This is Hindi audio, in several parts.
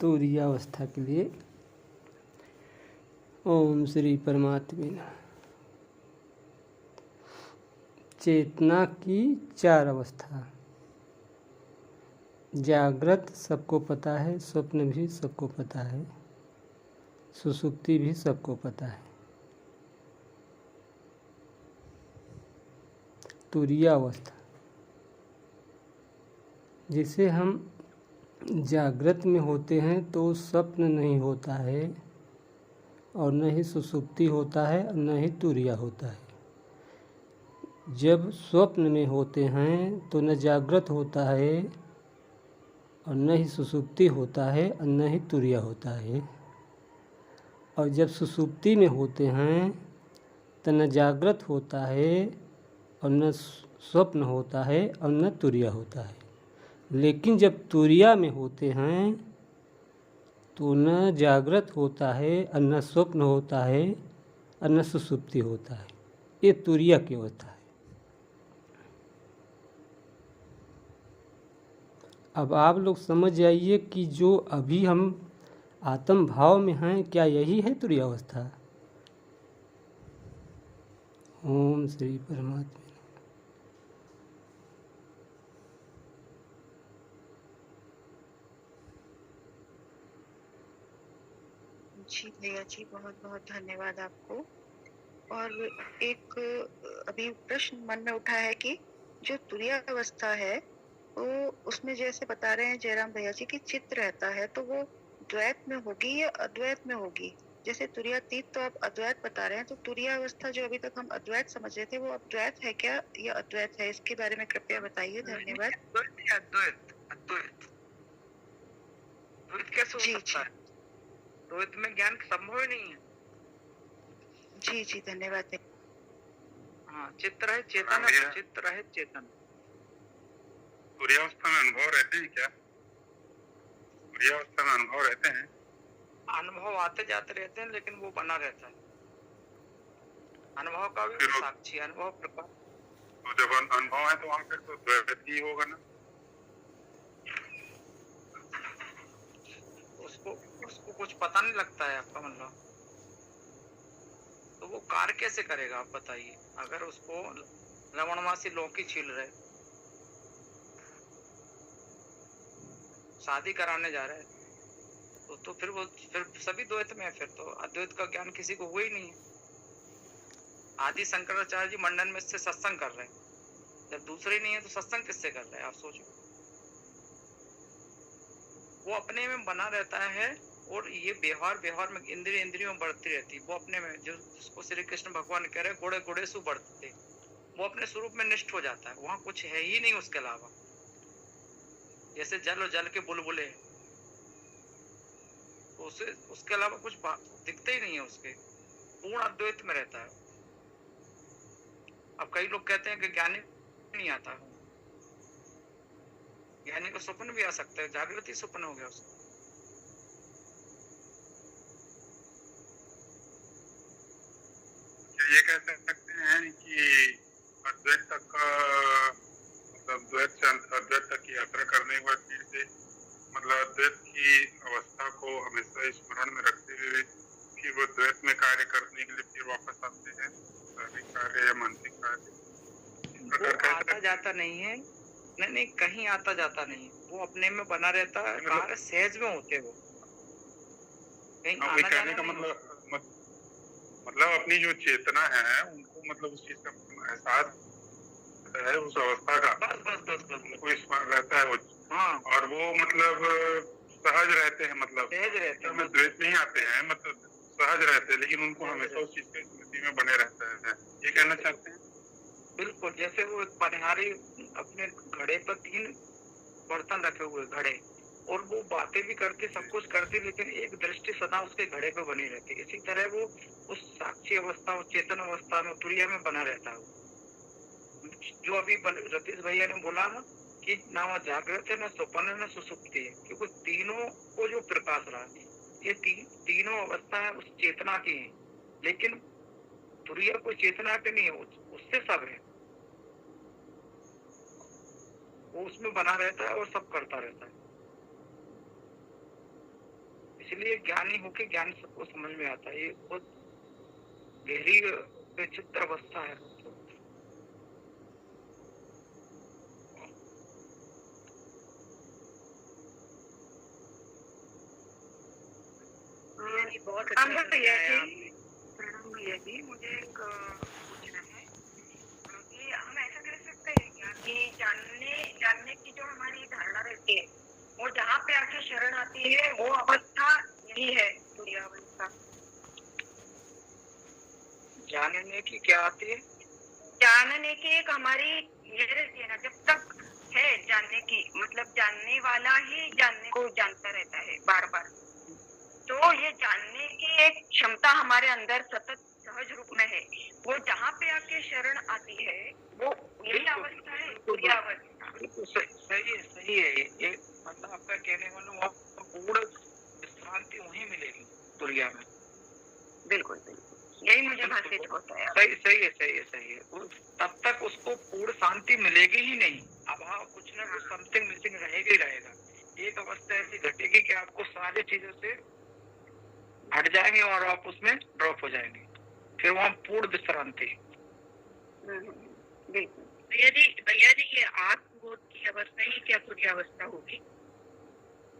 तुरीयावस्था के लिए। ओम श्री परमात्मे नमः। चेतना की 4 अवस्था। जागृत सबको पता है, स्वप्न भी सबको पता है, सुषुप्ति भी सबको पता है। तुरीयावस्था, जिसे हम जागृत में होते हैं तो स्वप्न नहीं होता है और न ही सुषुप्ति होता है और न ही तुरीया होता है। जब स्वप्न में होते हैं तो न जागृत होता है और न ही सुषुप्ति होता है और न ही तुरीया होता है। और जब सुषुप्ति में होते हैं तो न जागृत होता है और न स्वप्न होता है और न तुरीया होता है। लेकिन जब तुरीया में होते हैं तो न जागृत होता है और न स्वप्न होता है और न सुषुप्ति होता है। ये तुरीया की अवस्था है। अब आप लोग समझ जाइए कि जो अभी हम आत्म भाव में हैं, क्या यही है तुरीयावस्था? ओम श्री परमात्मा। जी भैया जी, बहुत बहुत धन्यवाद आपको। और एक अभी प्रश्न मन में उठा है कि जो तुरीयावस्था है वो उसमें जैसे बता रहे हैं जयराम भैया जी की चित्त रहता है, तो वो द्वैत में होगी या अद्वैत में होगी? जैसे तुरीयातीत तो आप अद्वैत बता रहे हैं, तो तुरीयावस्था जो अभी तक हम अद्वैत समझ रहे थे वो अद्वैत है क्या या अद्वैत है? इसके बारे में कृपया बताइए। धन्यवाद। अद्वैत अद्वैत कैसे हो सकता है? द्वैत में ज्ञान संभव ही नहीं है। जी जी धन्यवाद। हाँ, चित्त रहे चेतन, चित्त रहे चेतन। तुरीयावस्था में अनुभव रहते हैं क्या? तुरीयावस्था में अनुभव रहते हैं? अनुभव आते जाते रहते हैं, लेकिन वो बना रहता है। अनुभव का भी साक्षी, अनुभव प्रकाश। तो जब अनुभव है तो वहाँ फिर तो द्वैत ही होगा ना? उसको कुछ पता नहीं लगता है आपका मतलब। तो वो कार्य कैसे करेगा आप बताइए? अगर उसको लवणमासी लौकी छील रहे, शादी कराने जा रहे हैं, तो फिर सभी द्वैत में है। फिर तो अद्वैत का ज्ञान किसी को हुआ ही नहीं है। आदि शंकराचार्य जी मंडन में से सत्संग कर रहे हैं, जब दूसरे नहीं है तो सत्संग किससे कर रहे हैं? आप सोचो। वो अपने में बना रहता है और ये व्यवहार में इंद्रियों में बढ़ती रहती है। वो अपने में, जो उसको श्री कृष्ण भगवान कह रहे घोड़े घोड़े सु बढ़ते, वो अपने स्वरूप में निष्ठ हो जाता है। वहां कुछ है ही नहीं उसके अलावा। जैसे जल और जल के बुलबुले, तो उसके अलावा कुछ दिखते ही नहीं है उसके। पूर्ण अद्वैत में रहता है। अब कई लोग कहते हैं कि ज्ञानी नहीं आता है। ज्ञानी को स्वप्न भी आ सकता है, जागृति स्वप्न हो गया उसको। ये कह सकते हैं कि अद्वैत तक मतलब अद्वैत तक की यात्रा करने के बाद फिर से मतलब अद्वैत की अवस्था को हमेशा स्मरण में रखते हुए फिर वो द्वैत में कार्य करने के लिए फिर वापस आते हैं, शारीरिक कार्य या मानसिक कार्य। वो आता जाता नहीं है। नहीं, कहीं आता जाता नहीं। वो अपने में बना रहता है। कार्य सहज में होते वो, कहीं आना जाना का मतलब अपनी जो चेतना है उनको मतलब उस चीज का एहसास है, उस अवस्था का बस उनको स्मरण रहता है वो। हाँ। और वो मतलब सहज रहते हैं, मतलब सहज रहते हैं, द्वैत नहीं आते हैं, मतलब सहज रहते हैं, लेकिन उनको हमेशा उस चीज की स्मृति में बने रहते हैं। ये कहना चाहते हैं? बिल्कुल। जैसे वो पनिहारी अपने घड़े पर 3 बर्तन रखे हुए घड़े, और वो बातें भी करती, सब कुछ करती, लेकिन एक दृष्टि सदा उसके घड़े पे बनी रहती। इसी तरह वो उस साक्षी अवस्था, उस चेतन अवस्था में, तुरीया में बना रहता है। जो अभी रतीश भैया ने बोला ना कि ना वो जागृत है, ना स्वप्न है, ना सुसुप्ति है, क्योंकि तीनों को जो प्रकाश रहा है, ये तीनों अवस्था है उस चेतना की है। लेकिन तुरीया कोई चेतना के नहीं है, उससे सब है। वो उसमें बना रहता है और सब करता रहता है। इसलिए ज्ञानी होके ज्ञान सबको समझ में आता है। ये बहुत गहरी विचित्र अवस्था है। बहुत अच्छा भैया जी, प्रणाम भैया जी। मुझे एक पूछना है कि हम ऐसा कर सकते हैं क्या कि जानने की जो हमारी धारणा रहती है वो जहाँ पे आके शरण आती है वो अवस्था यही है तुरीय अवस्था। जानने की क्या आती है? जानने की एक हमारी ये रहती है ना, जब तक है जानने की, मतलब जानने वाला ही जानने को जानता रहता है बार बार। तो ये जानने की एक क्षमता हमारे अंदर सतत सहज रूप में है, वो जहाँ पे आके शरण आती है वो यही अवस्था है तुरीय अवस्था। सही है। ये मतलब आपका कहने वाला पूर्ण विश्रांति वहीं मिलेगी तुरिया में। बिल्कुल बिल्कुल, यही मुझे भाषित होता है। सही है। तब तक उसको पूर्ण शांति मिलेगी ही नहीं, अभाव कुछ ना कुछ समथिंग मिसिंग रहेगा ही रहेगा। एक अवस्था ऐसी घटेगी कि आपको सारी चीजों से हट जाएंगे और आप उसमें ड्रॉप हो जाएंगे, फिर वहाँ पूर्ण विश्रांति। बिल्कुल भैया जी ये आत्मबोध की अवस्था ही क्या तुरीय अवस्था होगी?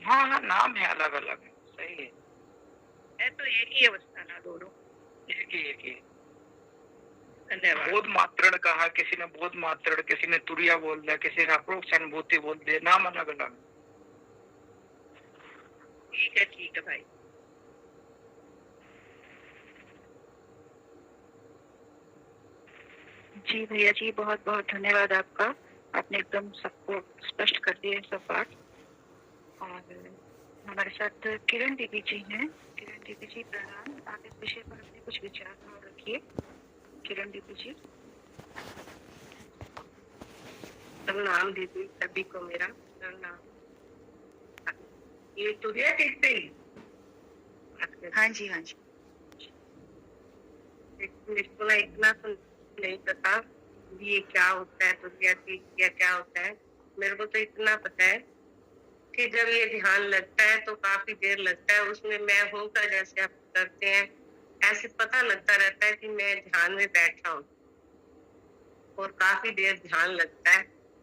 हाँ, नाम है अलग अलग। सही है तो एक ही अवस्था ना दोनों? एक ही। धन्यवाद। बोध मात्रण कहा, किसी ने बोध मात्रण, किसी ने तुरिया बोल दिया, किसी ने अप्रोक्ष अनुभूति बोल दिया, नाम अलग अलग। ठीक है भाई। जी भैया जी, बहुत बहुत धन्यवाद आपका। आपने एकदम सबको स्पष्ट कर दिया सब बात। और हमारे साथ किरण दीदी जी हैं। किरण दीदी जी प्रणाम। आप इस विषय पर अपने कुछ विचार भाव रखिए। किरण दीदी जी। प्रणाम दीदी, सभी को मेरा प्रणाम। ये तुरिया देखते ही? हाँ जी। इसको इतना तो नहीं पता ये क्या होता है, तुरिया क्या होता है। मेरे को तो इतना पता है कि जब ये ध्यान लगता है तो काफी देर लगता है उसमें मैं हूँ का जैसे आप करते हैं ऐसे पता लगता रहता है कि मैं ध्यान में बैठा हूँ और काफी देर ध्यान लगता है।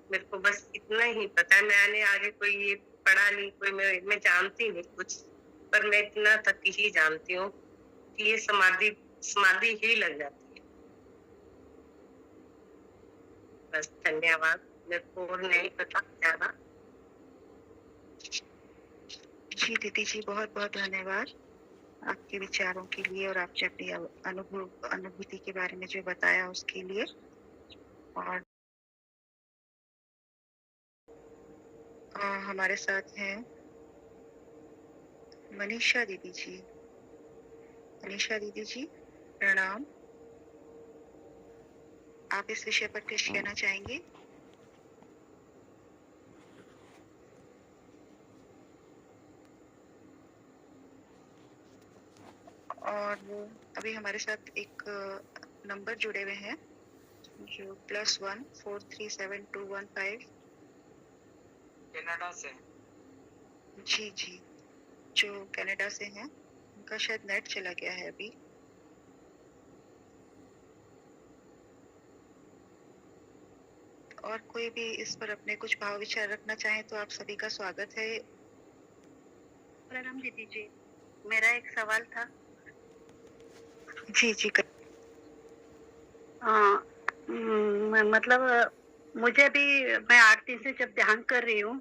मेरे को बस इतना ही पता है, मैंने आगे कोई ये पढ़ा नहीं, कोई मैं जानती नहीं कुछ, पर मैं इतना तक ही जानती हूँ कि ये समाधि ही लग जाती है। बस धन्यवाद, मेरे को और नहीं पता ज्यादा। जी दीदी जी, बहुत बहुत धन्यवाद आपके विचारों के लिए और आपने अपनी अनुभूति के बारे में जो बताया उसके लिए। और हमारे साथ हैं मनीषा दीदी जी। मनीषा दीदी जी प्रणाम। आप इस विषय पर कुछ कहना चाहेंगे? और अभी हमारे साथ एक नंबर जुड़े हुए हैं जो +1 437215 कनाडा से। जी, जो कनाडा से हैं, उनका शायद नेट चला गया है अभी। और कोई भी इस पर अपने कुछ भाव विचार रखना चाहे तो आप सभी का स्वागत है। प्रणाम दीदी जी, मेरा एक सवाल था। जी मतलब मुझे भी, मैं आरती से जब ध्यान कर रही हूँ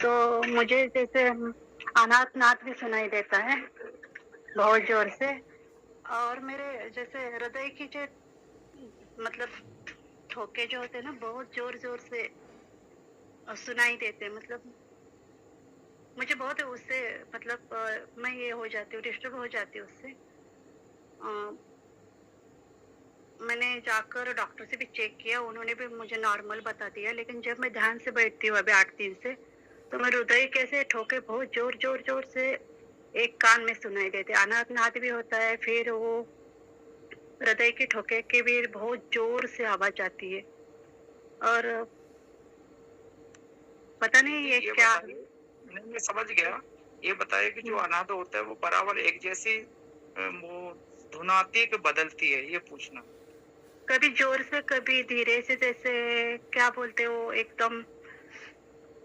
तो मुझे जैसे अनाथ नाथ भी सुनाई देता है बहुत जोर से, और मेरे जैसे हृदय की जो मतलब ठोके जो होते हैं ना बहुत जोर जोर से सुनाई देते, मतलब मुझे बहुत उससे मतलब मैं ये हो जाती हूँ, डिस्टर्ब हो जाती हूँ उससे। मैंने जाकर डॉक्टर से भी चेक किया, उन्होंने भी मुझे नॉर्मल बता दिया, लेकिन जब मैं ध्यान से बैठती हूँ अभी 8 दिन से, तो मेरे हृदय कैसे ठोके बहुत जोर जोर जोर से एक कान में सुनाई देते, अनाथ नाद भी होता है, फिर वो हृदय के ठोके के भी बहुत जोर से आवाज आती है, और पता नहीं ये क्या। मैं समझ गया। ये बताइए कि जो अनाद होता है वो बराबर एक जैसी वो धुन आती है कि बदलती है, ये पूछना। कभी जोर से कभी धीरे से, जैसे क्या बोलते हो, एकदम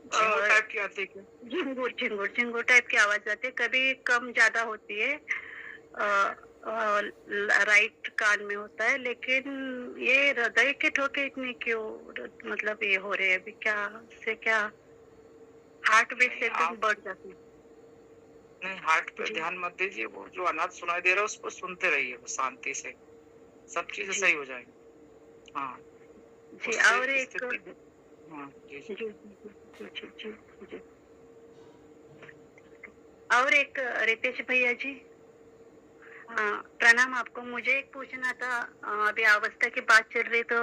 झिंगुर टाइप की आती है क्या? झिंगुर झिंगुर झिंगुर टाइप की आवाज आती है, कभी कम ज्यादा होती है, राइट कान में होता है। लेकिन ये हृदय के ठोके इतने क्यों, मतलब ये हो रहे हैं अभी, क्या से क्या हार्ट बीट से एकदम बढ़ जाती है? नहीं, हार्ट पे ध्यान मत दीजिए, वो जो अनाद सुनाई दे रहा है उसको सुनते रहिए, वो शांति से, सब चीजें सही हो जाएंगी। हाँ जी। और एक जी जी जी जी जी। और एक रितेश भैया जी, प्रणाम आपको। मुझे एक पूछना था, अभी अवस्था की बात चल रही तो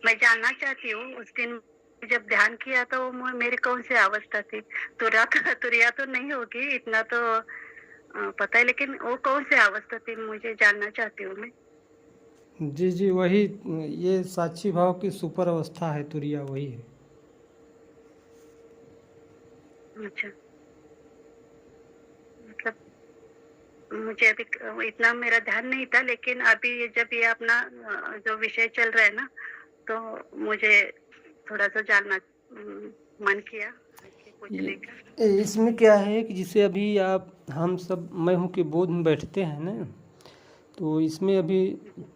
मैं जानना चाहती हूँ, उस दिन जब ध्यान किया तो मेरी कौन सी अवस्था थी? तुरिया तो नहीं होगी, इतना तो पता है, लेकिन वो कौन सी अवस्था थी मुझे जानना चाहती हूँ मैं। जी जी, वही ये साक्षी भाव की सुपर अवस्था है, तुरिया वही है। अच्छा, मतलब मुझे अभी इतना मेरा ध्यान नहीं था, लेकिन अभी ये जब ये अपना जो विषय चल रहा है ना, तो मुझे थोड़ा सा जानना मन किया पूछने का। इसमें क्या है कि जिसे अभी आप हम सब मैं हूँ के बोध में बैठते हैं ना, तो इसमें अभी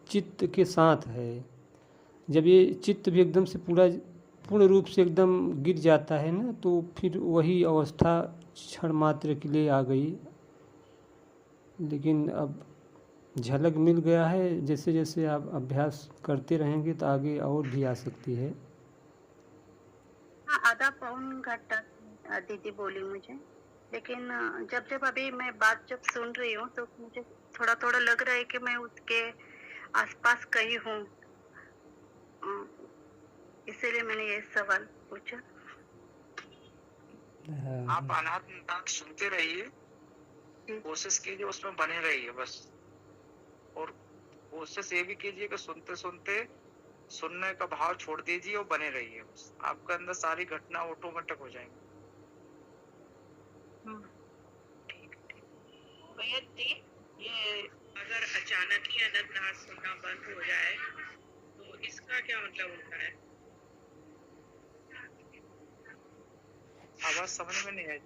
चित्त के साथ है। जब ये चित्त भी एकदम से पूर्ण रूप से एकदम गिर जाता है ना, तो फिर वही अवस्था क्षण मात्र के लिए आ गई। लेकिन अब झलक मिल गया है, जैसे जैसे आप अभ्यास करते रहेंगे तो आगे और भी आ सकती है। हाँ, आधा पौन घंटा दीदी बोली मुझे, लेकिन जब जब अभी मैं बात जब सुन रही हूँ तो मुझे थोड़ा थोड़ा लग रहा है कि मैं उसके आसपास कहीं हूँ, इसीलिए मैंने ये सवाल पूछा। आप अनाथ नाथ सुनते रहिए, कोशिश कीजिए उसमें बने रहिए बस, और कोशिश ये भी कीजिए कि सुनते सुनते सुनने का भाव छोड़ दीजिए और बने रहिए बस, आपके अंदर सारी घटना ऑटोमेटिक हो जाएंगी। भैया जी, ये अगर अचानक ही अनंतनाथ सुनना बंद हो जाए तो इसका क्या मतलब होता है? आवाज समझ में नहीं आई।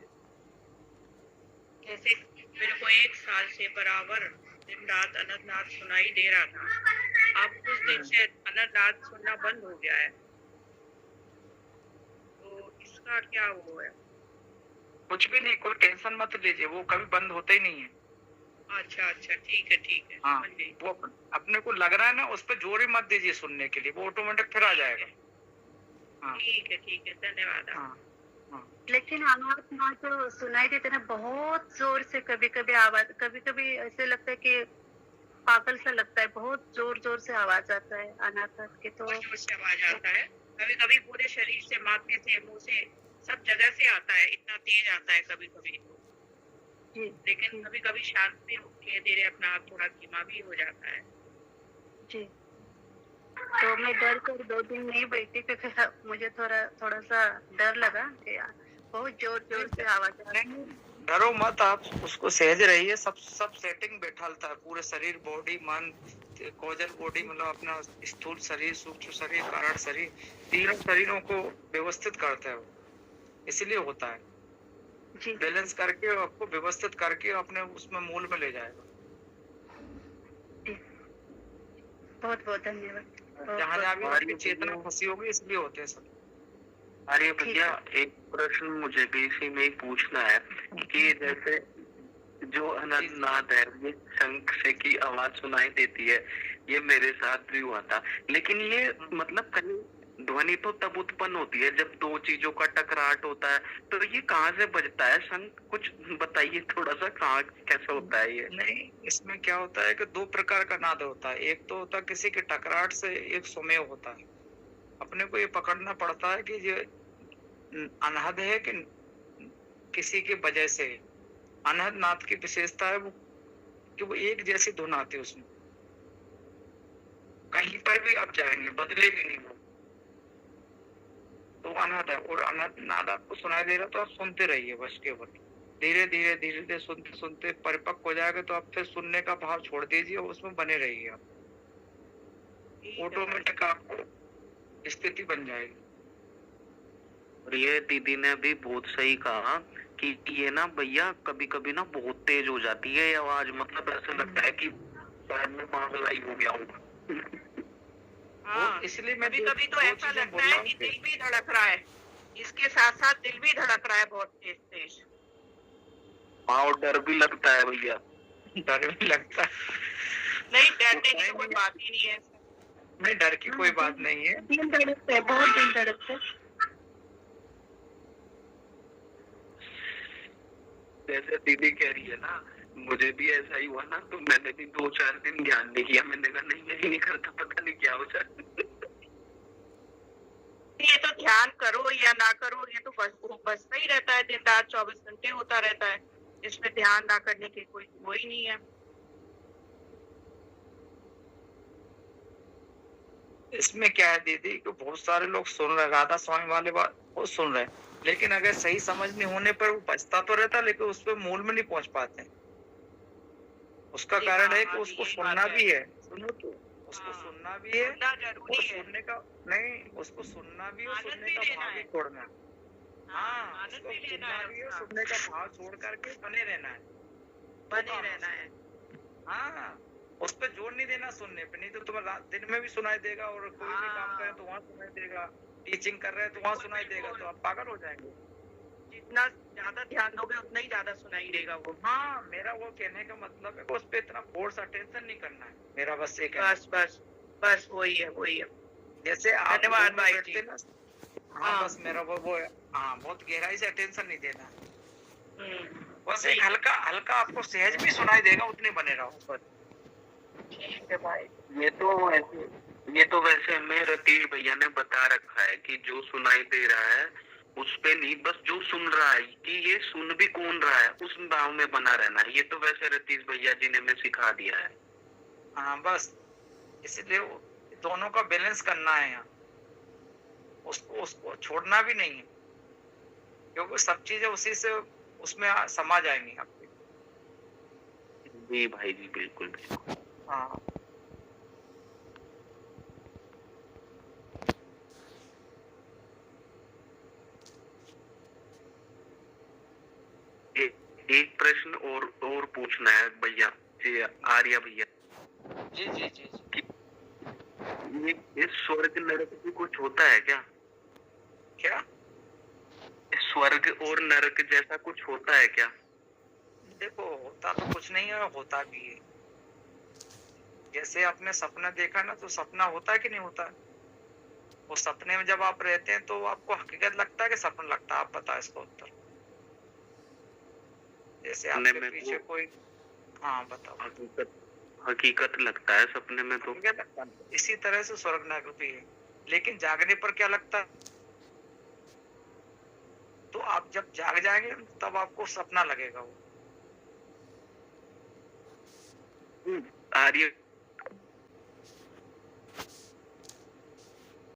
जैसे मेरे को 1 साल से बराबर दिन रात अनंतनाथ सुनाई दे रहा था, अब कुछ दिन से अनंतनाथ सुनना बंद हो गया है, तो इसका क्या वो है? कुछ भी नहीं, कोई टेंशन मत लीजिए, वो कभी बंद होता ही नहीं है। अच्छा अच्छा, ठीक है। हाँ, वो अपने को लग रहा है ना, उस पर जोर ही मत दीजिए सुनने के लिए, वो ऑटोमेटिक फिर आ जाएगा। हाँ, ठीक है, धन्यवाद। हाँ, हाँ। लेकिन अनाथ तो सुनाई देते ना बहुत जोर से, कभी कभी आवाज, कभी कभी ऐसे लगता है कि पागल सा लगता है, बहुत जोर जोर से आवाज आता है अनाथ की, तो जोर से आवाज आता है, कभी कभी पूरे शरीर से, माथे से, मुंह से, सब जगह से आता है, इतना तेज आता है कभी कभी। लेकिन कभी कभी शांत भी धीरे धीरे अपना आप थोड़ा धीमा भी हो जाता है। जी, तो मैं डर कर 2 दिन नहीं बैठी, क्योंकि मुझे थोड़ा सा डर लगा कि बहुत जोर जोर से आवाज आ रही है। डरो मत, आप उसको सहज रहिए, सब सेटिंग बैठालता है, पूरे शरीर, बॉडी, मन, कॉजल बॉडी, मतलब अपना स्थूल शरीर, सूक्ष्म शरीर, कारण शरीर, तीनों शरीरों को व्यवस्थित करता है वो, इसलिए होता है। बैलेंस करके आपको व्यवस्थित करके अपने उसमें मूल में ले जाएगा। बहुत बहुत धन्यवाद। जहाँ भी आपकी चेतना फंसी होगी, इसलिए होते हैं सब। अरे भैया, एक प्रश्न मुझे भी इसी में ही पूछना है कि जैसे जो अनंतनाथ है, ये शंख से की आवाज सुनाई देती है, ये मेरे साथ भी हुआ था, लेकिन ये मतलब कहीं ध्वनि तो तब उत्पन्न होती है जब 2 चीजों का टकराट होता है, तो ये कहाँ से बजता है शंख? कुछ बताइए थोड़ा सा, कहाँ कैसे होता है ये? नहीं, इसमें क्या होता है कि 2 प्रकार का नाद होता है, एक तो होता है किसी के टकराट से, एक सुमेव होता है। अपने को ये पकड़ना पड़ता है कि ये अनहद है कि किसी के वजह से। अनहद नाद की विशेषता है वो कि वो एक जैसी धुन आती है, उसमें कहीं पर भी आप जाएंगे बदलेगी नहीं वो, तो अनहद है। और अनहद नाद आपको सुनाई दे रहा तो आप सुनते रहिए बस केवल, धीरे धीरे धीरे धीरे सुनते सुनते परिपक्व हो जाएगा तो आप फिर सुनने का भाव छोड़ दीजिए और उसमें बने रहिए आप, ऑटोमेटिक आपको स्थिति बन जाएगी। और ये दीदी ने भी बहुत सही कहा कि ये ना भैया कभी कभी ना बहुत तेज हो जाती है ये आवाज, मतलब ऐसा लगता है कि शायद मैं पागल ही हो गया हूँ। हाँ, इसलिए मैं कभी कभी तो दो ऐसा चीजें लगता बोल है रहा कि हूँ दिल भी धड़क रहा है, इसके साथ साथ दिल भी धड़क रहा है बहुत तेज तेज। हाँ, और डर भी लगता है भैया। डर भी लगता है। नहीं, डरने की तो कोई बात ही नहीं है। नहीं, डर की कोई बात नहीं है। दिल धड़कता है, बहुत दिल धड़कता है। जैसे दीदी कह रही है ना, मुझे भी ऐसा ही हुआ ना, तो मैंने भी 2-4 दिन ध्यान नहीं किया। मैंने कहा नहीं यही नहीं करता, पता नहीं क्या हो जाए। ये तो ध्यान करो या ना करो, ये तो बसता ही रहता है, दिन रात 24 घंटे होता रहता है। इसमें ध्यान ना करने की कोई वो ही नहीं है। इसमें क्या है दीदी कि बहुत सारे लोग सुन रहे, राधा स्वामी वाले बात वो सुन रहे, लेकिन अगर सही समझ नहीं होने पर वो बचता तो रहता, लेकिन उस पर मूल में नहीं पहुंच पाते। उसका कारण है कि उसको सुनना भी है, सुनो तो उसको सुनना भी है, सुनना जरूरी है। सुनने का नहीं, उसको सुनना भी है, सुनने का भाव भी छोड़ना है। हाँ, उसको सुनना भी है, सुनने का भाव छोड़ करके बने रहना है, बने रहना है। हाँ, उस पर जोर नहीं देना सुनने पे, नहीं तो तुम्हें रात दिन में भी सुनाई देगा और कोई भी काम करे तो वहाँ सुनाई देगा, टीचिंग कर रहे हैं तो वहाँ सुनाई देगा, तो आप पागल हो जाएंगे। जितना ज्यादा ध्यान दोगे उतना ही ज्यादा सुनाई देगा वो। हाँ, मेरा वो कहने का मतलब है कि उस पे इतना फोर्स अटेंशन नहीं करना है, मेरा बस एक बस बस बस वही है, वही है। जैसे आप धन्यवाद भाई बैठते जी। ना, हाँ बस मेरा वो है, हाँ बहुत गहराई से अटेंशन नहीं देना, बस एक हल्का हल्का आपको सहज भी सुनाई देगा, उतने बने रहो बस। ठीक है भाई। ये तो वैसे हमें रतीश भैया ने बता रखा है कि जो सुनाई दे रहा है उस पे नहीं, बस जो सुन रहा है कि ये सुन भी कौन रहा है उस भाव में बना रहना है। ये तो वैसे रतीश भैया जी ने हमें सिखा दिया है। हाँ बस इसलिए दोनों का बैलेंस करना है यहाँ, उसको छोड़ना भी नहीं है, क्योंकि सब चीजें उसी से उसमें समा जाएंगी आपकी। जी भाई जी, बिल्कुल बिल्कुल। हाँ एक प्रश्न और पूछना है भैया जी, आर्या भैया। जी जी जी जी। ये स्वर्ग नरक भी कुछ होता है क्या? क्या स्वर्ग और नरक जैसा कुछ होता है क्या? देखो, होता तो कुछ नहीं है, होता भी है। जैसे आपने सपना देखा ना, तो सपना होता है कि नहीं होता है? वो सपने में जब आप रहते हैं तो आपको हकीकत लगता है कि सपना लगता है? आप बताओ इसका उत्तर। जैसे आपके पीछे कोई, हाँ बताओ। हकीकत लगता है सपने में तो। क्या लगता है? इसी तरह से स्वर्ग नरक भी है, लेकिन जागने पर क्या लगता है? तो आप जब जाग जाएंगे तब आपको सपना लगेगा वो। आर्य